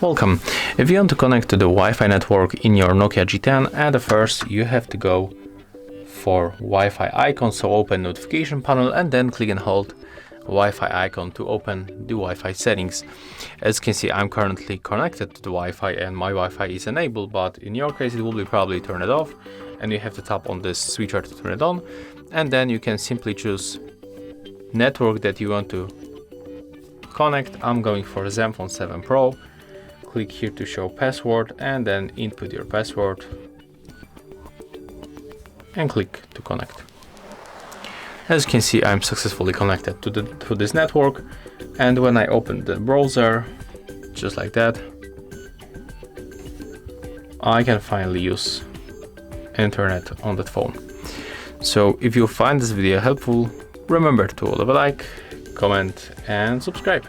Welcome. If you want to connect to the Wi-Fi network in your Nokia G10, at first you have to go for Wi-Fi icon, so open notification panel and then click and hold Wi-Fi icon to open the Wi-Fi settings. As you can see, I'm currently connected to the Wi-Fi and my Wi-Fi is enabled, but in your case it will be probably turn it off, and you have to tap on this switcher to turn it on, and then you can simply choose network that you want to connect. I'm going for Zenfone 7 Pro. Click here to show password and then input your password and click to connect. As you can see, I'm successfully connected to this network, and when I open the browser, just like that, I can finally use internet on that phone. So if you find this video helpful, remember to leave a like, comment and subscribe.